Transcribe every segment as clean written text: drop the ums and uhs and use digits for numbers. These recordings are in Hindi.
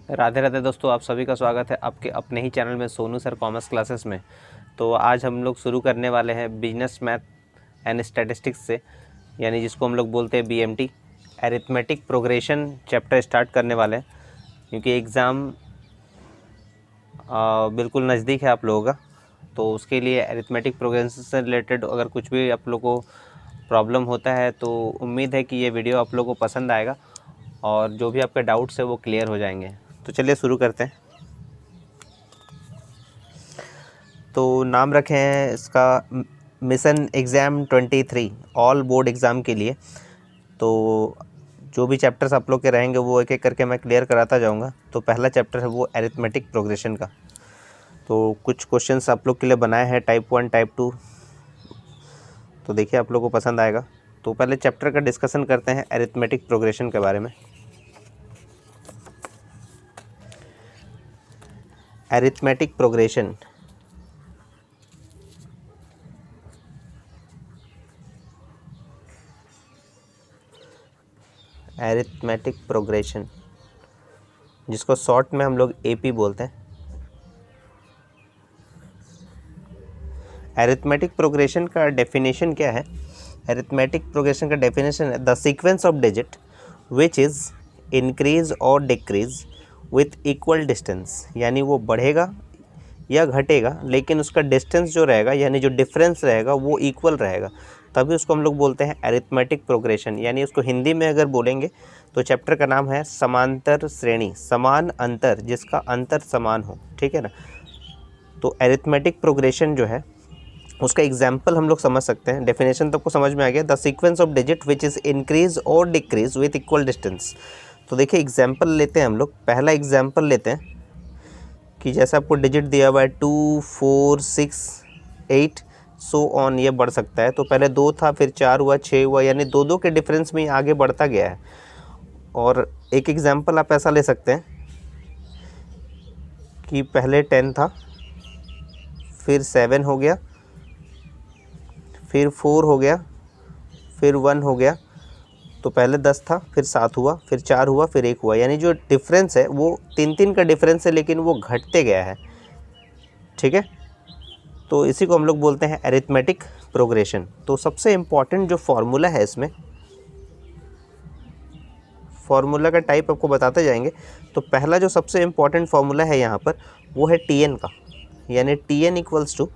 राधे राधे दोस्तों, आप सभी का स्वागत है आपके अपने ही चैनल में सोनू सर कॉमर्स क्लासेस में। तो आज हम लोग शुरू करने वाले हैं बिजनेस मैथ एंड स्टैटिस्टिक्स से, यानी जिसको हम लोग बोलते हैं BMT, arithmetic progression chapter start करने वाले हैं। क्योंकि एग्ज़ाम बिल्कुल नज़दीक है आप लोगों का, तो उसके लिए अरिथमेटिक प्रोग्रेशन से रिलेटेड अगर कुछ भी आप लोग को प्रॉब्लम होता है तो उम्मीद है कि ये वीडियो आप लोगों को पसंद आएगा और जो भी आपके डाउट्स है वो क्लियर हो जाएंगे। तो चलिए शुरू करते हैं। तो नाम रखे हैं इसका mission exam 23 all board exam के लिए। तो जो भी चैप्टर्स आप लोग के रहेंगे वो एक एक करके मैं क्लियर कराता जाऊंगा। तो पहला चैप्टर है वो अरिथमेटिक प्रोग्रेशन का। तो कुछ क्वेश्चंस आप लोग के लिए बनाए हैं टाइप 1 टाइप 2, तो देखिए आप लोग को पसंद आएगा। तो पहले चैप्टर का डिस्कशन करते हैं अरिथमेटिक प्रोग्रेशन के बारे में। अरिथमेटिक प्रोग्रेशन अरिथमेटिक प्रोग्रेशन जिसको शॉर्ट में हम लोग एपी बोलते हैं। अरिथमेटिक प्रोग्रेशन का डेफिनेशन क्या है? अरिथमेटिक प्रोग्रेशन का डेफिनेशन है the sequence of digit which is increase और डिक्रीज विथ इक्वल डिस्टेंस, यानी वो बढ़ेगा या घटेगा लेकिन उसका डिस्टेंस जो रहेगा यानी जो डिफरेंस रहेगा वो इक्वल रहेगा, तभी उसको हम लोग बोलते हैं अरिथमेटिक प्रोग्रेशन। यानी उसको हिंदी में अगर बोलेंगे तो चैप्टर का नाम है समांतर श्रेणी, समान अंतर जिसका अंतर समान हो, ठीक है ना। तो अरिथमेटिक प्रोग्रेशन जो है उसका एग्जाम्पल हम लोग समझ सकते हैं। डेफिनेशन तो आपको समझ में आ गया, the sequence of digit which is increase और डिक्रीज विथ इक्वल डिस्टेंस। तो देखिए एग्जाम्पल लेते हैं हम लोग। पहला एग्जाम्पल लेते हैं कि जैसे आपको डिजिट दिया हुआ है 2, 4, 6, 8 सो ऑन, ये बढ़ सकता है। तो पहले 2 था, फिर 4 हुआ, 6 हुआ, यानी 2 के डिफरेंस में आगे बढ़ता गया है। और एक एग्जाम्पल आप ऐसा ले सकते हैं कि पहले 10 था, फिर 7 हो गया, फिर 4 हो गया, फिर 1 हो गया। तो पहले 10 था, फिर 7 हुआ, फिर 4 हुआ, फिर 1 हुआ, यानी जो डिफरेंस है वो 3 का डिफरेंस है लेकिन वो घटते गया है, ठीक है। तो इसी को हम लोग बोलते हैं अरिथमेटिक प्रोग्रेशन। तो सबसे इम्पॉर्टेंट जो फॉर्मूला है इसमें, फॉर्मूला का टाइप आपको बताते जाएंगे। तो पहला जो सबसे इम्पॉर्टेंट फॉर्मूला है यहाँ पर वो है टी एन का, यानी t n equals to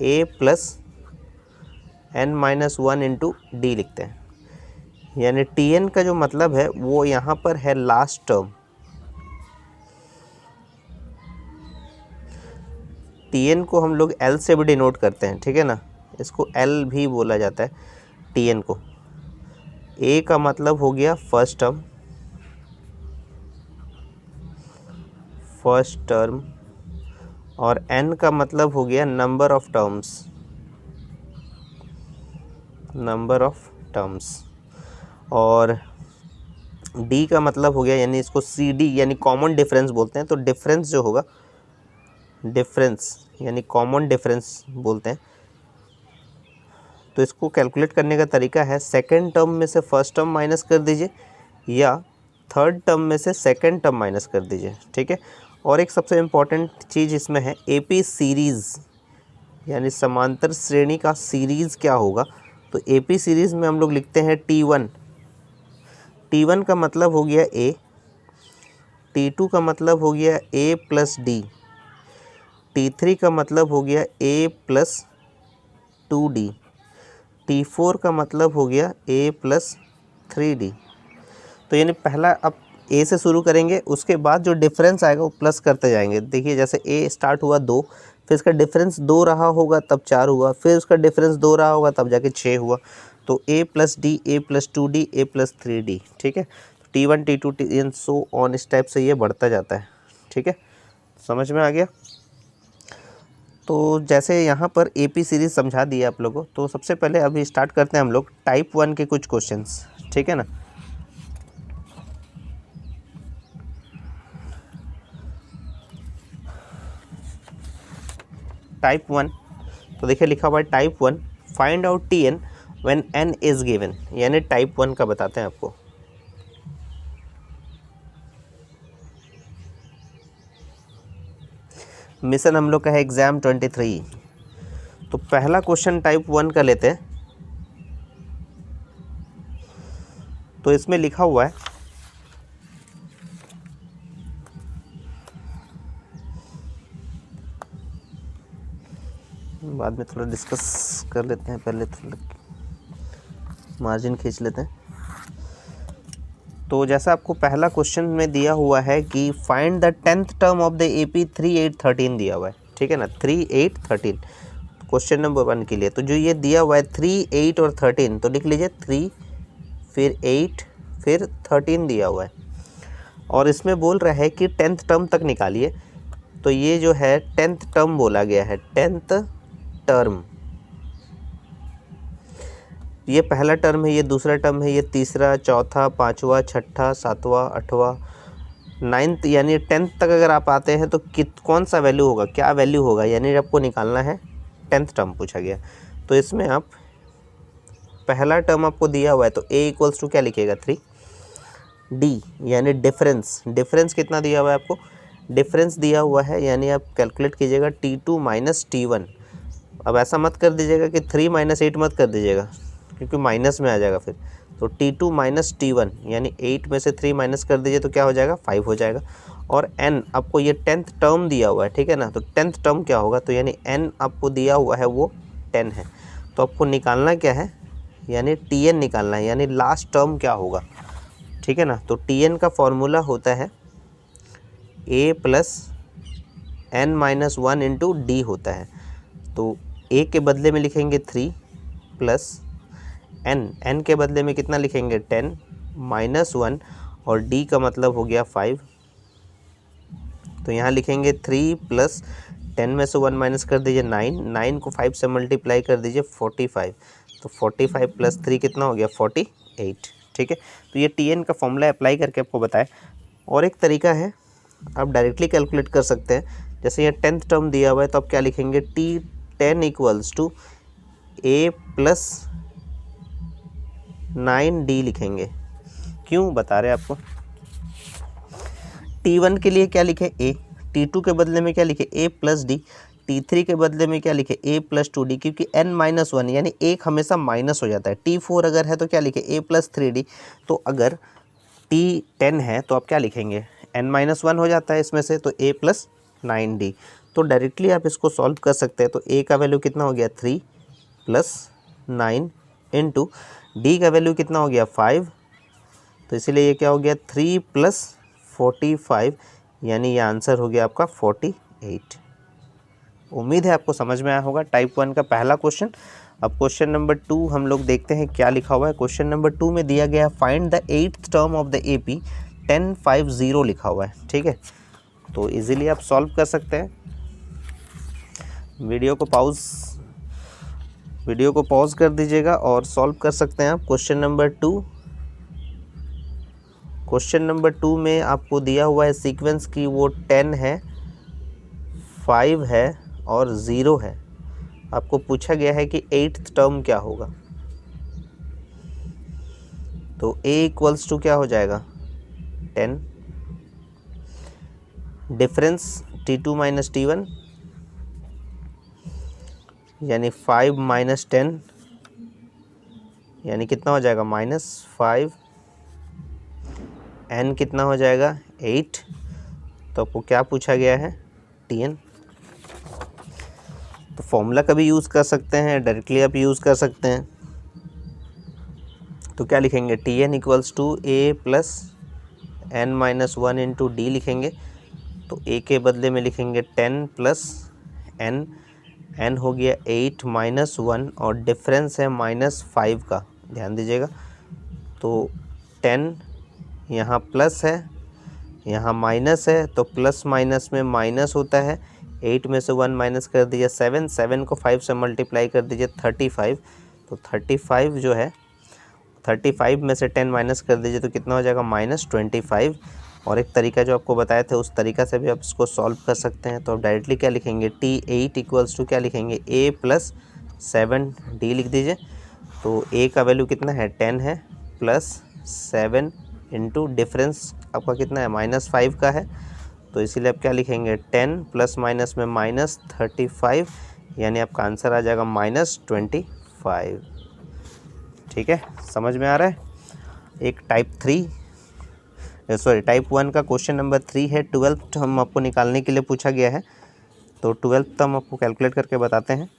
a plus n minus 1 into d लिखते हैं। यानी टी एन का जो मतलब है वो यहाँ पर है लास्ट टर्म। टी एन को हम लोग एल से भी डिनोट करते हैं, ठीक है ना, इसको एल भी बोला जाता है टी एन को। ए का मतलब हो गया फर्स्ट टर्म और एन का मतलब हो गया नंबर ऑफ टर्म्स और डी का मतलब हो गया, यानी इसको सी डी यानी कॉमन डिफरेंस बोलते हैं। तो डिफरेंस जो होगा, डिफरेंस यानी कॉमन डिफरेंस बोलते हैं। तो इसको कैलकुलेट करने का तरीका है सेकंड टर्म में से फर्स्ट टर्म माइनस कर दीजिए या थर्ड टर्म में से सेकंड टर्म माइनस कर दीजिए, ठीक है। और एक सबसे इम्पॉर्टेंट चीज़ इसमें है एपी सीरीज़, यानी समांतर श्रेणी का सीरीज़ क्या होगा। तो एपी सीरीज़ में हम लोग लिखते हैं टी वन का मतलब हो गया ए, टी2 का मतलब हो गया ए प्लस डी, टी3 का मतलब हो गया ए प्लस 2d, टी4 का मतलब हो गया ए प्लस 3d। तो यानी पहला आप ए से शुरू करेंगे, उसके बाद जो डिफरेंस आएगा वो प्लस करते जाएंगे। देखिए जैसे ए स्टार्ट हुआ 2, फिर इसका डिफरेंस 2 रहा होगा तब 4 हुआ, फिर उसका डिफरेंस 2 रहा होगा तब जाके 6 हुआ। तो ए प्लस डी, ए प्लस 2d, ए प्लस 3d, ठीक है। T1 T2 Tn so on, इस टाइप से ये बढ़ता जाता है, ठीक है। समझ में आ गया। तो जैसे यहाँ पर एपी सीरीज़ समझा दिया आप लोगों को, तो सबसे पहले अभी स्टार्ट करते हैं हम लोग टाइप 1 के कुछ क्वेश्चंस, ठीक है ना। टाइप 1, तो देखिए लिखा हुआ है type 1 find out t n when n is given, यानी टाइप 1 का बताते हैं आपको। मिशन हम लोग का है एग्ज़ाम 23। तो पहला क्वेश्चन टाइप 1 का लेते हैं। तो इसमें लिखा हुआ है बाद में थोड़ा डिस्कस कर लेते हैं, पहले थोड़ा मार्जिन खींच लेते हैं। तो जैसा आपको पहला क्वेश्चन में दिया हुआ है कि find the 10th term of the AP 3, 8, 13 दिया हुआ है, ठीक है ना, 3, 8, 13 क्वेश्चन नंबर 1 के लिए। तो जो ये दिया हुआ है 3, 8 और 13, तो लिख लीजिए 3 फिर 8 फिर 13 दिया हुआ है। और इसमें बोल रहा है कि 10th टर्म तक निकालिए। तो ये जो है 10th टर्म बोला गया है, 10th टर्म, ये पहला टर्म है, ये दूसरा टर्म है, ये तीसरा, चौथा, पांचवा, छठा, सातवां, आठवां, 9th, यानी 10th तक अगर आप आते हैं तो कौन सा वैल्यू होगा, क्या वैल्यू होगा, यानी आपको निकालना है 10th टर्म पूछा गया। तो इसमें आप पहला टर्म आपको दिया हुआ है तो a इक्वल्स टू क्या लिखेगा 3, d यानी डिफरेंस कितना दिया हुआ है आपको, डिफरेंस दिया हुआ है, यानी आप कैलकुलेट कीजिएगा T2 माइनस T1। अब ऐसा मत कर दीजिएगा कि 3 माइनस 8 मत कर दीजिएगा, क्योंकि माइनस में आ जाएगा फिर। तो T2 माइनस T1 यानी 8 में से 3 माइनस कर दीजिए तो क्या हो जाएगा, 5 हो जाएगा। और n आपको ये 10th टर्म दिया हुआ है, ठीक है ना, तो 10th टर्म क्या होगा, तो यानी n आपको दिया हुआ है वो 10 है। तो आपको निकालना क्या है, यानी Tn निकालना है, यानी लास्ट टर्म क्या होगा, ठीक है ना। तो Tn का फॉर्मूला होता है a plus n minus 1 into D होता है। तो a के बदले में लिखेंगे 3 प्लस n के बदले में कितना लिखेंगे 10 माइनस 1, और d का मतलब हो गया 5। तो यहाँ लिखेंगे 3 प्लस 10 में से 1 माइनस कर दीजिए 9 को 5 से मल्टीप्लाई कर दीजिए 45। तो 45 प्लस 3 कितना हो गया 48, ठीक है। तो ये Tn का फॉर्मूला अप्लाई करके आपको बताएं। और एक तरीका है, आप डायरेक्टली कैलकुलेट कर सकते हैं। जैसे ये 10th टर्म दिया हुआ है तो आप क्या लिखेंगे T10 equals to a plus 9d लिखेंगे। क्यों बता रहे हैं आपको, T1 के लिए क्या लिखे a, T2 के बदले में क्या लिखे a प्लस डी, T3 के बदले में क्या लिखे a प्लस 2d, क्योंकि n माइनस 1 यानी एक हमेशा माइनस हो जाता है। T4 अगर है तो क्या लिखे a प्लस 3d। तो अगर T10 है तो आप क्या लिखेंगे, n माइनस 1 हो जाता है इसमें से, तो a प्लस 9d। तो डायरेक्टली आप इसको सॉल्व कर सकते हैं। तो a का वैल्यू कितना हो गया 3 प्लस 9 इंटू डी का वैल्यू कितना हो गया 5। तो इसीलिए ये क्या हो गया 3 प्लस 45, यानी ये आंसर हो गया आपका 48। उम्मीद है आपको समझ में आया होगा टाइप 1 का पहला क्वेश्चन। अब क्वेश्चन नंबर 2 हम लोग देखते हैं क्या लिखा हुआ है। क्वेश्चन नंबर 2 में दिया गया है find the 8th term of the AP 1050 लिखा हुआ है, ठीक है। तो इजीली आप सॉल्व कर सकते हैं। वीडियो को पॉज कर दीजिएगा और सॉल्व कर सकते हैं आप क्वेश्चन नंबर 2। क्वेश्चन नंबर 2 में आपको दिया हुआ है सीक्वेंस की वो 10 है, 5 है और 0 है। आपको पूछा गया है कि 8th टर्म क्या होगा। तो a इक्वल्स टू क्या हो जाएगा 10, डिफरेंस T2 माइनस T1 यानी 5 माइनस 10 यानी कितना हो जाएगा -5, n कितना हो जाएगा 8। तो आपको क्या पूछा गया है Tn। तो फॉर्मूला का भी यूज़ कर सकते हैं, डायरेक्टली आप यूज़ कर सकते हैं। तो क्या लिखेंगे Tn equals to a plus n minus 1 into d लिखेंगे। तो a के बदले में लिखेंगे 10 प्लस n हो गया 8 माइनस 1 और डिफरेंस है -5 का, ध्यान दीजिएगा। तो 10 यहाँ प्लस है, यहाँ माइनस है, तो प्लस माइनस में माइनस होता है। 8 में से 1 माइनस कर दीजिए 7 को 5 से मल्टीप्लाई कर दीजिए 35। तो 35 जो है 35 में से 10 माइनस कर दीजिए तो कितना हो जाएगा -25। और एक तरीका जो आपको बताया था उस तरीका से भी आप इसको सॉल्व कर सकते हैं। तो आप डायरेक्टली क्या लिखेंगे T8 इक्वल्स टू क्या लिखेंगे a प्लस 7d लिख दीजिए। तो a का वैल्यू कितना है 10 है, प्लस 7 इंटू डिफरेंस आपका कितना है -5 का है। तो इसीलिए आप क्या लिखेंगे 10 प्लस माइनस में -35, यानी आपका आंसर आ जाएगा -25। ठीक है, समझ में आ रहा है। एक टाइप 1 का क्वेश्चन नंबर 3 है। 12th टर्म आपको निकालने के लिए पूछा गया है, तो 12th टर्म आपको कैलकुलेट करके बताते हैं।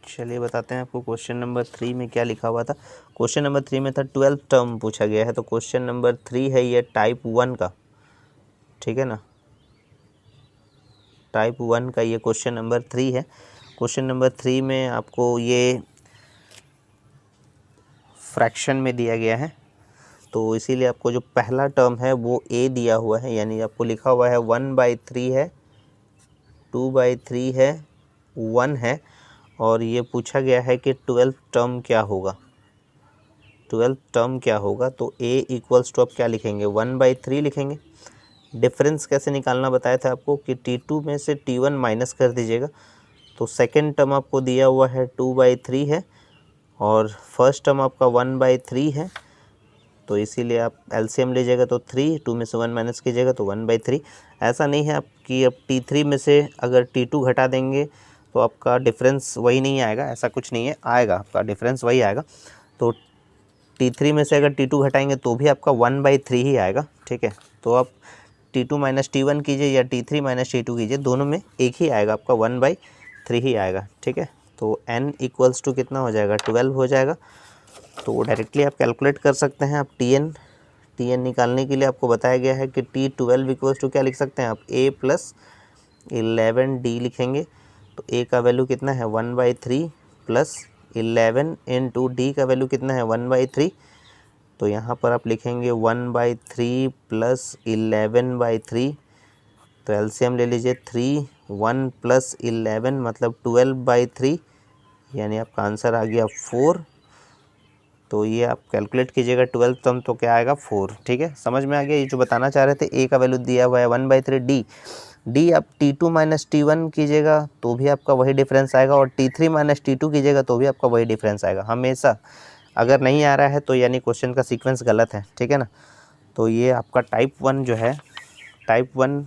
चलिए बताते हैं आपको क्वेश्चन नंबर 3 में क्या लिखा हुआ था। क्वेश्चन नंबर 3 में था 12th टर्म पूछा गया है, तो क्वेश्चन नंबर 3 है ये टाइप 1 का, ठीक है ना। टाइप 1 का ये क्वेश्चन नंबर 3 है। क्वेश्चन नंबर 3 में आपको ये फ्रैक्शन में दिया गया है, तो इसीलिए आपको जो पहला टर्म है वो a दिया हुआ है, यानी आपको लिखा हुआ है 1/3 है, 2/3 है, 1 है, और ये पूछा गया है कि 12th टर्म क्या होगा। 12th टर्म क्या होगा, तो a इक्वल्स टू आप क्या लिखेंगे 1/3 लिखेंगे। डिफरेंस कैसे निकालना बताया था आपको कि T2 में से T1 माइनस कर दीजिएगा, तो सेकेंड टर्म आपको दिया हुआ है 2/3 है और फर्स्ट टर्म आपका 1/3 है, तो इसीलिए आप एलसीएम लीजिएगा तो 3, 2 में से 1 माइनस कीजिएगा तो 1/3। ऐसा नहीं है आपकी अब T3 में से अगर T2 घटा देंगे तो आपका डिफरेंस वही नहीं आएगा, ऐसा कुछ नहीं है, आएगा आपका डिफरेंस वही आएगा। तो T3 में से अगर T2 घटाएंगे तो भी आपका 1/3 ही आएगा, ठीक है। तो आप T2 माइनस T1 कीजिए या T3 माइनस T2 कीजिए, दोनों में एक ही आएगा, आपका 1/3 ही आएगा, ठीक है। तो n इक्वल्स टू कितना हो जाएगा 12 हो जाएगा। तो डायरेक्टली आप कैलकुलेट कर सकते हैं। आप Tn निकालने के लिए आपको बताया गया है कि T12 इक्वल्स टू क्या लिख सकते हैं आप a प्लस 11d लिखेंगे। तो a का वैल्यू कितना है 1/3 प्लस 11 इंटू d का वैल्यू कितना है 1/3, तो यहाँ पर आप लिखेंगे 1/3 प्लस 11/3, तो एलसीएम ले लीजिए 3, 1 प्लस 11 मतलब 12/3, यानी आपका आंसर आ गया 4। तो ये आप कैलकुलेट कीजिएगा 12th टर्म तो क्या आएगा 4, ठीक है, समझ में आ गया। ये जो बताना चाह रहे थे a का वैल्यू दिया हुआ है 1/3, d आप T2 माइनस T1 कीजिएगा तो भी आपका वही डिफरेंस आएगा, और T3 माइनस T2 कीजिएगा तो भी आपका वही डिफरेंस आएगा हमेशा। अगर नहीं आ रहा है तो यानी क्वेश्चन का सीक्वेंस गलत है, ठीक है ना। तो ये आपका टाइप 1 जो है, टाइप 1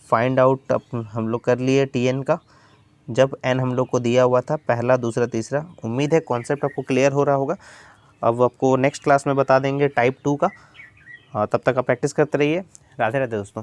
फाइंड आउट हम लोग कर लिए Tn का, जब n हम लोग को दिया हुआ था पहला, दूसरा, तीसरा। उम्मीद है कॉन्सेप्ट आपको क्लियर हो रहा होगा। अब आपको नेक्स्ट क्लास में बता देंगे टाइप 2 का। तब तक आप प्रैक्टिस करते रहिए। राधे राधे दोस्तों।